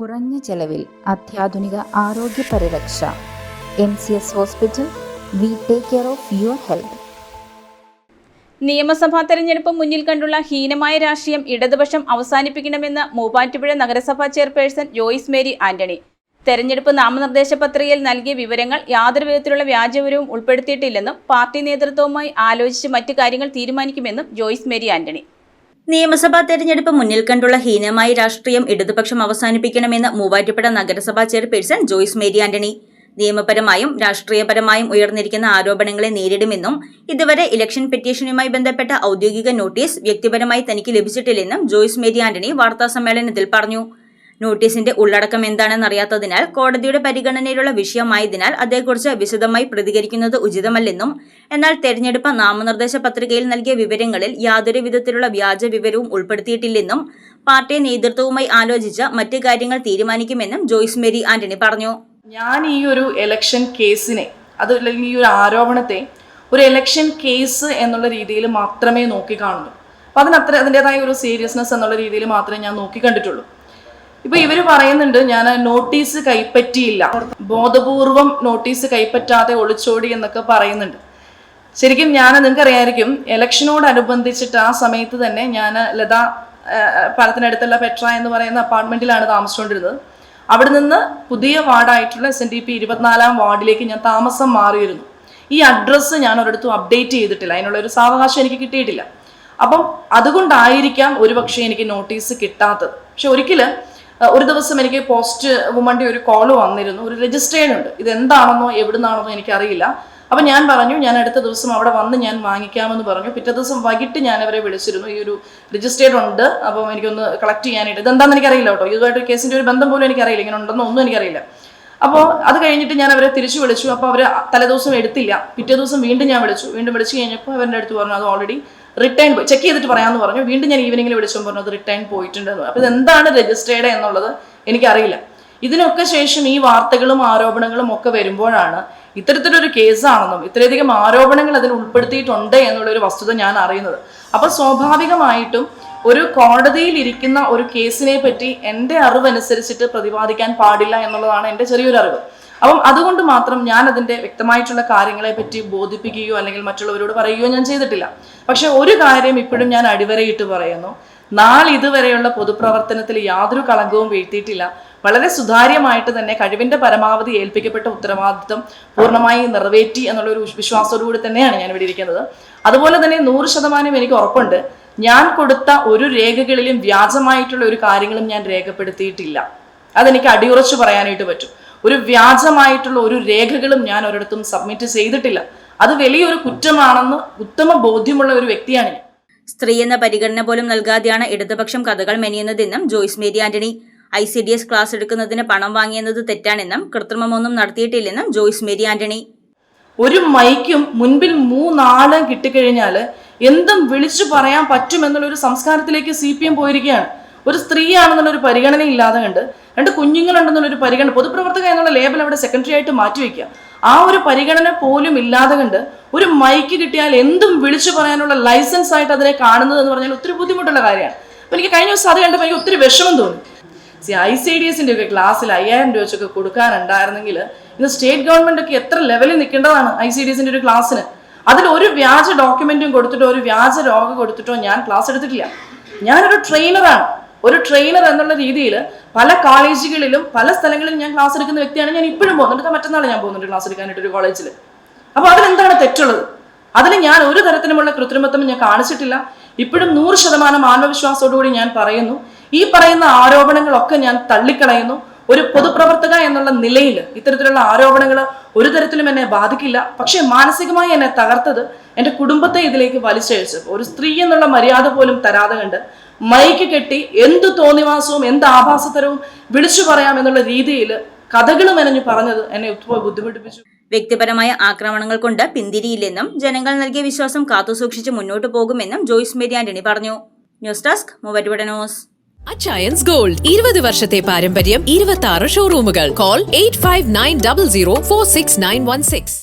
കുറഞ്ഞ ചെലവിൽ അത്യാധുനിക ആരോഗ്യ പരിരക്ഷ. MCS hospital. We take care of your health. നിയമസഭാ തെരഞ്ഞെടുപ്പ് മുന്നിൽ കണ്ടുള്ള ഹീനമായ രാഷ്ട്രീയം ഇടതുപക്ഷം അവസാനിപ്പിക്കണമെന്ന് മൂവാറ്റുപുഴ നഗരസഭാ ചെയർപേഴ്സൺ ജോയ്സ് മേരി ആന്റണി. തെരഞ്ഞെടുപ്പ് നാമനിർദ്ദേശ പത്രികയിൽ നൽകിയ വിവരങ്ങൾ യാതൊരു വിധത്തിലുള്ള വ്യാജവിവരവും ഉൾപ്പെടുത്തിയിട്ടില്ലെന്നും പാർട്ടി നേതൃത്വവുമായി ആലോചിച്ച് മറ്റു കാര്യങ്ങൾ തീരുമാനിക്കുമെന്നും ജോയ്സ് മേരി ആന്റണി. നിയമസഭാ തെരഞ്ഞെടുപ്പ് മുന്നിൽ കണ്ടുള്ള ഹീനമായ രാഷ്ട്രീയം ഇടതുപക്ഷം അവസാനിപ്പിക്കണമെന്ന് മൂവാറ്റുപുഴ നഗരസഭാ ചെയർപേഴ്സൺ ജോയ്സ് മേരി ആന്റണി. നിയമപരമായും രാഷ്ട്രീയപരമായും ഉയർന്നിരിക്കുന്ന ആരോപണങ്ങളെ നേരിടുമെന്നും ഇതുവരെ ഇലക്ഷൻ പെറ്റീഷനുമായി ബന്ധപ്പെട്ട ഔദ്യോഗിക നോട്ടീസ് വ്യക്തിപരമായി തനിക്ക് ലഭിച്ചിട്ടില്ലെന്നും ജോയ്സ് മേരി ആന്റണി വാർത്താസമ്മേളനത്തിൽ പറഞ്ഞു. നോട്ടീസിന്റെ ഉള്ളടക്കം എന്താണെന്നറിയാത്തതിനാൽ കോടതിയുടെ പരിഗണനയിലുള്ള വിഷയമായതിനാൽ അതേക്കുറിച്ച് വിശദമായി പ്രതികരിക്കുന്നത് ഉചിതമല്ലെന്നും എന്നാൽ തെരഞ്ഞെടുപ്പ് നാമനിർദ്ദേശ പത്രികയിൽ നൽകിയ വിവരങ്ങളിൽ യാതൊരു വിധത്തിലുള്ള വ്യാജ വിവരവും ഉൾപ്പെടുത്തിയിട്ടില്ലെന്നും പാർട്ടി നേതൃത്വവുമായി ആലോചിച്ച് മറ്റ് കാര്യങ്ങൾ തീരുമാനിക്കുമെന്നും ജോയ്സ് മേരി ആന്റണി പറഞ്ഞു. ഞാൻ ഈ ഒരു ഇലക്ഷൻ കേസിനെ അല്ലെങ്കിൽ ഈ ഒരു ആരോപണത്തെ ഒരു ഇലക്ഷൻ കേസ് എന്നുള്ള രീതിയിൽ മാത്രമേ നോക്കിക്കാണുള്ളൂ. അപ്പം അതിൻ്റെതായ ഒരു സീരിയസ്നെസ് എന്നുള്ള രീതിയിൽ മാത്രമേ ഞാൻ നോക്കിക്കണ്ടിട്ടുള്ളൂ. ഇപ്പൊ ഇവര് പറയുന്നുണ്ട് ഞാൻ നോട്ടീസ് കൈപ്പറ്റിയില്ല, ബോധപൂർവം നോട്ടീസ് കൈപ്പറ്റാതെ ഒളിച്ചോടി എന്നൊക്കെ പറയുന്നുണ്ട്. ശരിക്കും നിങ്ങൾക്ക് അറിയാമായിരിക്കും, ഇലക്ഷനോടനുബന്ധിച്ചിട്ട് ആ സമയത്ത് തന്നെ ഞാൻ ലതാ പാലത്തിനടുത്തുള്ള പെട്ര എന്ന് പറയുന്ന അപ്പാർട്ട്മെന്റിലാണ് താമസിച്ചുകൊണ്ടിരുന്നത്. അവിടെ നിന്ന് പുതിയ വാർഡായിട്ടുള്ള SNDP 24-ാം വാർഡിലേക്ക് ഞാൻ താമസം മാറിയിരുന്നു. ഈ അഡ്രസ്സ് ഞാൻ ഒരിടത്തും അപ്ഡേറ്റ് ചെയ്തിട്ടില്ല, അതിനുള്ള ഒരു സാവകാശം എനിക്ക് കിട്ടിയിട്ടില്ല. അപ്പം അതുകൊണ്ടായിരിക്കാം ഒരുപക്ഷെ എനിക്ക് നോട്ടീസ് കിട്ടാത്തത്. പക്ഷെ ഒരിക്കലും ഒരു ദിവസം എനിക്ക് പോസ്റ്റ് വുമൻ്റെ ഒരു കോള് വന്നിരുന്നു, ഒരു രജിസ്റ്റേർഡ് ഉണ്ട്, ഇതെന്താണെന്നോ എവിടുന്നാണെന്നോ എനിക്കറിയില്ല. അപ്പം ഞാൻ പറഞ്ഞു ഞാൻ അടുത്ത ദിവസം അവിടെ വന്ന് ഞാൻ വാങ്ങിക്കാമെന്ന് പറഞ്ഞു. പിറ്റേ ദിവസം വൈകിട്ട് ഞാൻ അവരെ വിളിച്ചിരുന്നു, ഈ ഒരു രജിസ്റ്റേർഡ് ഉണ്ട്, അപ്പം എനിക്കൊന്ന് കളക്ട് ചെയ്യാനായിട്ട്. ഇതെന്താണെന്ന് എനിക്കറിയില്ല കേട്ടോ, ഇതുമായിട്ട് കേസിൻ്റെ ഒരു ബന്ധം പോലും എനിക്കറിയില്ല, ഇങ്ങനെ ഉണ്ടെന്നോ ഒന്നും എനിക്കറിയില്ല. അപ്പോൾ അത് കഴിഞ്ഞിട്ട് ഞാൻ അവരെ തിരിച്ചു വിളിച്ചു. അപ്പോൾ അവർ തലേദിവസം എടുത്തില്ല. പിറ്റേ ദിവസം വീണ്ടും ഞാൻ വീണ്ടും വിളിച്ചു കഴിഞ്ഞപ്പോൾ അവരുടെ അടുത്ത് പറഞ്ഞു അത് ഓൾറെഡി റിട്ടേൺ പോയി, ചെക്ക് ചെയ്തിട്ട് പറയാമെന്ന് പറഞ്ഞു. വീണ്ടും ഞാൻ ഈവനിങ്ങിൽ വിളിച്ചപ്പോൾ പറഞ്ഞു അത് റിട്ടേൺ പോയിട്ടുണ്ടെന്ന്. അപ്പോൾ ഇതെന്താണ് രജിസ്റ്റേർഡ് എന്നുള്ളത് എനിക്കറിയില്ല. ഇതിനൊക്കെ ശേഷം ഈ വാർത്തകളും ആരോപണങ്ങളും ഒക്കെ വരുമ്പോഴാണ് ഇത്തരത്തിലൊരു കേസാണെന്നും ഇത്രയധികം ആരോപണങ്ങൾ അതിൽ ഉൾപ്പെടുത്തിയിട്ടുണ്ട് എന്നുള്ളൊരു വസ്തുത ഞാൻ അറിയുന്നത്. അപ്പോൾ സ്വാഭാവികമായിട്ടും ഒരു കോടതിയിൽ ഇരിക്കുന്ന ഒരു കേസിനെ പറ്റി എൻ്റെ അറിവനുസരിച്ചിട്ട് പ്രതിപാദിക്കാൻ പാടില്ല എന്നുള്ളതാണ് എൻ്റെ ചെറിയൊരു അറിവ്. അപ്പം അതുകൊണ്ട് മാത്രം ഞാൻ അതിൻ്റെ വ്യക്തമായിട്ടുള്ള കാര്യങ്ങളെ പറ്റി ബോധിപ്പിക്കുകയോ അല്ലെങ്കിൽ മറ്റുള്ളവരോട് പറയുകയോ ഞാൻ ചെയ്തിട്ടില്ല. പക്ഷെ ഒരു കാര്യം ഇപ്പോഴും ഞാൻ അടിവരയിട്ട് പറയുന്നു, നാളിതുവരെയുള്ള പൊതുപ്രവർത്തനത്തിൽ യാതൊരു കളങ്കവും വീഴ്ത്തിയിട്ടില്ല. വളരെ സുതാര്യമായിട്ട് തന്നെ കഴിവിൻ്റെ പരമാവധി ഏൽപ്പിക്കപ്പെട്ട ഉത്തരവാദിത്വം പൂർണ്ണമായി നിറവേറ്റി എന്നുള്ളൊരു വിശ്വാസത്തോടുകൂടി തന്നെയാണ് ഞാൻ ഇവിടെ ഇരിക്കുന്നത്. അതുപോലെ തന്നെ 100% എനിക്ക് ഉറപ്പുണ്ട്, ഞാൻ കൊടുത്ത ഒരു രേഖകളിലും വ്യാജമായിട്ടുള്ള ഒരു കാര്യങ്ങളും ഞാൻ രേഖപ്പെടുത്തിയിട്ടില്ല. അതെനിക്ക് അടിയുറച്ചു പറയാനായിട്ട് പറ്റും. ഒരു വ്യാജമായിട്ടുള്ള ഒരു രേഖകളും ഞാൻ ഒരിടത്തും സബ്മിറ്റ് ചെയ്തിട്ടില്ല. അത് വലിയൊരു കുറ്റമാണെന്ന് ഉത്തമ ബോധ്യമുള്ള ഒരു വ്യക്തിയാണ് ഞാൻ. സ്ത്രീ എന്ന പരിഗണന പോലും നൽകാതെയാണ് ഇടതുപക്ഷം കഥകൾ മെനയുന്നതെന്നും ജോയ്സ് മേരി ആന്റണി. ICDS ക്ലാസ് എടുക്കുന്നതിന് പണം വാങ്ങിയെന്നത് തെറ്റാണെന്നും കൃത്രിമമൊന്നും നടത്തിയിട്ടില്ലെന്നും ജോയ്സ് മേരി ആന്റണി. ഒരു മൈക്കും മുൻപിൽ 3 ആള് കിട്ടിക്കഴിഞ്ഞാൽ എന്തും വിളിച്ചു പറയാൻ പറ്റുമെന്നുള്ളൊരു സംസ്കാരത്തിലേക്ക് CPM പോയിരിക്കുകയാണ്. ഒരു സ്ത്രീയാണെന്നുള്ളൊരു പരിഗണന ഇല്ലാതെ കണ്ട് 2 കുഞ്ഞുങ്ങളുണ്ടെന്നുള്ളൊരു പരിഗണന, പൊതുപ്രവർത്തക എന്നുള്ള ലേബൽ അവിടെ സെക്കൻഡറി ആയിട്ട് മാറ്റിവെക്കുക, ആ ഒരു പരിഗണന പോലും ഇല്ലാതെ കണ്ട് ഒരു മൈക്ക് കിട്ടിയാൽ എന്തും വിളിച്ചു പറയാനുള്ള ലൈസൻസ് ആയിട്ട് അതിനെ കാണുന്നത് എന്ന് പറഞ്ഞാൽ ഒത്തിരി ബുദ്ധിമുട്ടുള്ള കാര്യമാണ്. അപ്പോൾ എനിക്ക് കഴിഞ്ഞ ദിവസം അത് കണ്ടപ്പോൾ എനിക്ക് ഒത്തിരി വിഷമം തോന്നി. ICDSൻ്റെ ഒക്കെ ക്ലാസ്സിൽ 5000 രൂപ വെച്ചൊക്കെ കൊടുക്കാനുണ്ടായിരുന്നെങ്കിൽ ഇന്ന് സ്റ്റേറ്റ് ഗവൺമെന്റ് ഒക്കെ എത്ര ലെവലിൽ നിൽക്കേണ്ടതാണ് ICDSൻ്റെ ഒരു ക്ലാസ്സിന്. അതിൽ ഒരു വ്യാജ ഡോക്യുമെന്റും കൊടുത്തിട്ടോ ഒരു വ്യാജ രോഗ കൊടുത്തിട്ടോ ഞാൻ ക്ലാസ് എടുത്തിട്ടില്ല. ഞാനൊരു ട്രെയിനറാണ്. ഒരു ട്രെയിനർ എന്നുള്ള രീതിയിൽ പല കോളേജുകളിലും പല സ്ഥലങ്ങളിലും ഞാൻ ക്ലാസ് എടുക്കുന്ന വ്യക്തിയാണ്. ഞാൻ ഇപ്പോഴും പോകുന്നുണ്ട്, മറ്റന്നാൾ ഞാൻ പോകുന്നുണ്ട് ക്ലാസ് എടുക്കാനായിട്ട് ഒരു കോളേജിൽ. അപ്പോൾ അതിലെന്താണ് തെറ്റുള്ളത്? അതിൽ ഞാൻ ഒരു തരത്തിലുമുള്ള കൃത്രിമത്വം ഞാൻ കാണിച്ചിട്ടില്ല. ഇപ്പോഴും 100% ആത്മവിശ്വാസത്തോടുകൂടി ഞാൻ പറയുന്നു, ഈ പറയുന്ന ആരോപണങ്ങളൊക്കെ ഞാൻ തള്ളിക്കളയുന്നു. ഒരു പൊതുപ്രവർത്തക എന്നുള്ള നിലയിൽ ഇത്തരത്തിലുള്ള ആരോപണങ്ങൾ ഒരു തരത്തിലും എന്നെ ബാധിക്കില്ല. പക്ഷെ മാനസികമായി എന്നെ തകർത്തത് എൻ്റെ കുടുംബത്തെ ഇതിലേക്ക് വലിച്ചഴിച്ചു. ഒരു സ്ത്രീ എന്നുള്ള മര്യാദ പോലും തരാതെ കണ്ട് മൈക്ക് കെട്ടി എന്ത് തോന്നിവാസവും എന്ത് ആഭാസതരവും വിളിച്ചു പറയാം എന്നുള്ള രീതിയിൽ കഥകൾ മെനഞ്ഞു പറഞ്ഞത് എന്നെ ബുദ്ധിമുട്ടിപ്പിച്ചു. വ്യക്തിപരമായ ആക്രമണങ്ങൾ കൊണ്ട് പിന്തിരിയില്ലെന്നും ജനങ്ങൾ നൽകിയ വിശ്വാസം കാത്തുസൂക്ഷിച്ച് മുന്നോട്ട് പോകുമെന്നും ജോയ്സ് മേരി ആന്റണി പറഞ്ഞു. News desk Muvattupuzha news. Achayans gold 20 വർഷത്തെ പാരമ്പര്യം, 26 ഷോറൂമുകൾ. കോൾ 8590046916.